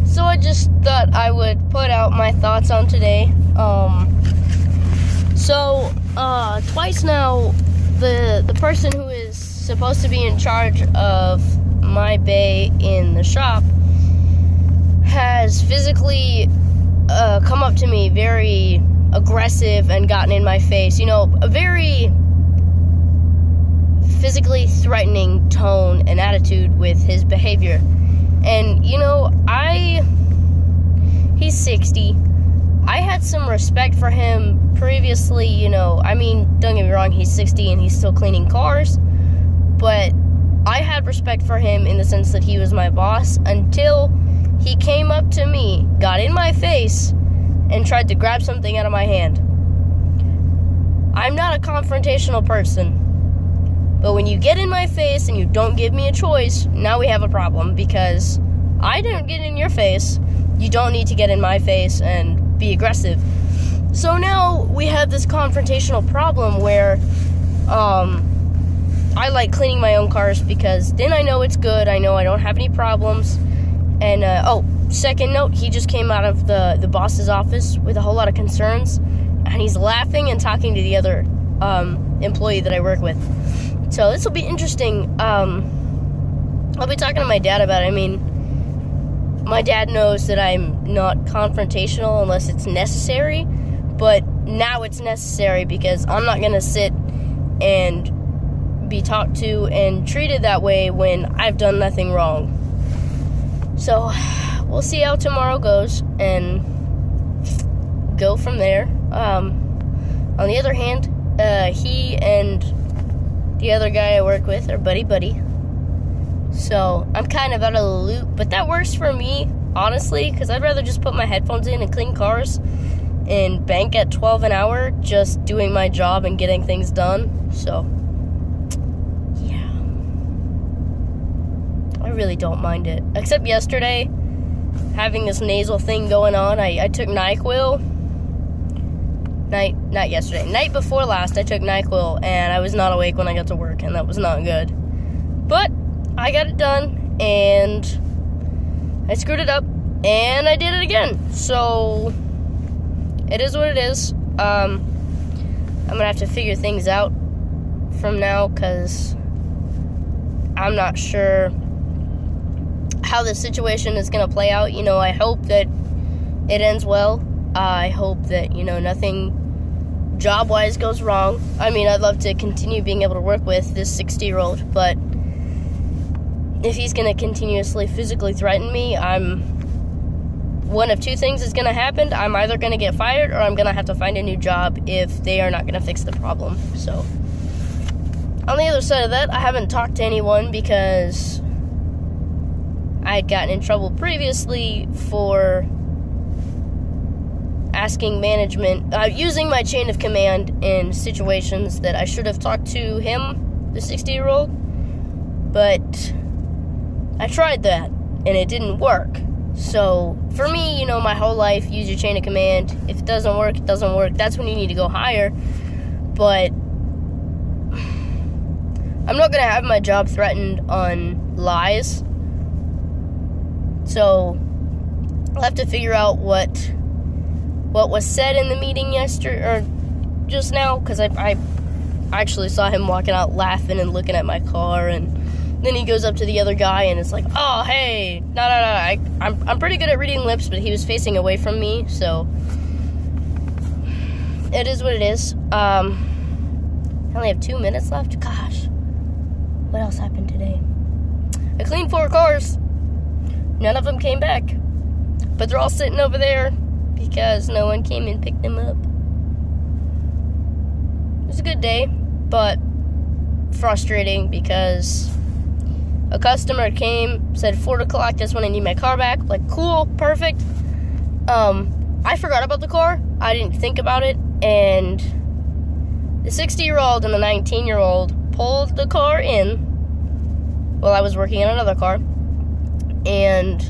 So I just thought I would put out my thoughts on today. Twice now, the person who is supposed to be in charge of my bay in the shop has physically come up to me very aggressive and gotten in my face. You know, a very physically threatening tone and attitude with his behavior. And, you know, he's 60. I had some respect for him previously, you know. I mean, don't get me wrong, he's 60 and he's still cleaning cars. But I had respect for him in the sense that he was my boss until he came up to me, got in my face, and tried to grab something out of my hand. I'm not a confrontational person. But when you get in my face and you don't give me a choice, now we have a problem, because I didn't get in your face. You don't need to get in my face and be aggressive. So now we have this confrontational problem where I like cleaning my own cars because then I know it's good. I know I don't have any problems. And, second note, he just came out of the boss's office with a whole lot of concerns. And he's laughing and talking to the other employee that I work with. So this will be interesting. I'll be talking to my dad about it. I mean, my dad knows that I'm not confrontational unless it's necessary, but now it's necessary because I'm not going to sit and be talked to and treated that way when I've done nothing wrong. So we'll see how tomorrow goes and go from there. On the other hand, he and the other guy I work with are buddy-buddy. So I'm kind of out of the loop, but that works for me, honestly, because I'd rather just put my headphones in and clean cars and bank at $12 an hour just doing my job and getting things done. So, yeah. I really don't mind it. Except yesterday, having this nasal thing going on, I took NyQuil. Not yesterday. Night before last, I took NyQuil, and I was not awake when I got to work, and that was not good. But I got it done, and I screwed it up, and I did it again. So it is what it is. I'm gonna have to figure things out from now, because I'm not sure how this situation is gonna play out. You know, I hope that it ends well. I hope that, you know, nothing job-wise goes wrong. I mean, I'd love to continue being able to work with this 60-year-old, but if he's going to continuously physically threaten me, one of two things is going to happen. I'm either going to get fired or I'm going to have to find a new job if they are not going to fix the problem. So, on the other side of that, I haven't talked to anyone because I had gotten in trouble previously for asking management, using my chain of command in situations that I should have talked to him, the 60-year-old, but I tried that, and it didn't work. So, for me, you know, my whole life, use your chain of command. If it doesn't work, it doesn't work. That's when you need to go higher. But I'm not going to have my job threatened on lies. So, I'll have to figure out what was said in the meeting yesterday, or just now, because I actually saw him walking out laughing and looking at my car, and then he goes up to the other guy, and it's like, oh, hey, no, I'm pretty good at reading lips, but he was facing away from me, so it is what it is. I only have 2 minutes left. Gosh, what else happened today? I cleaned 4 cars. None of them came back, but they're all sitting over there because no one came and picked them up. It was a good day, but frustrating because a customer came, said 4 o'clock, that's when I need my car back. Like, cool, perfect. I forgot about the car. I didn't think about it, and the 60-year-old and the 19-year-old pulled the car in while I was working on another car and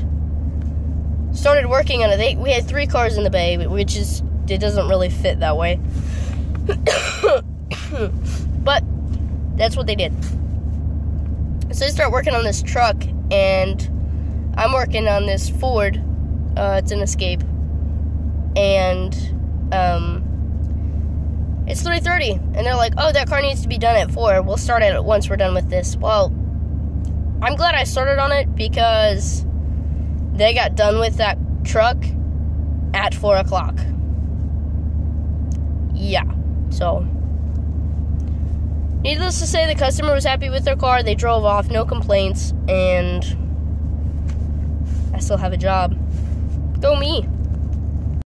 started working on it. We had 3 cars in the bay, which is, it doesn't really fit that way. But that's what they did. So they start working on this truck, and I'm working on this Ford. It's an Escape. And, it's 3:30. And they're like, oh, that car needs to be done at 4. We'll start it once we're done with this. Well, I'm glad I started on it because they got done with that truck at 4 o'clock. Yeah, so needless to say, the customer was happy with their car. They drove off, no complaints, and I still have a job. Go me.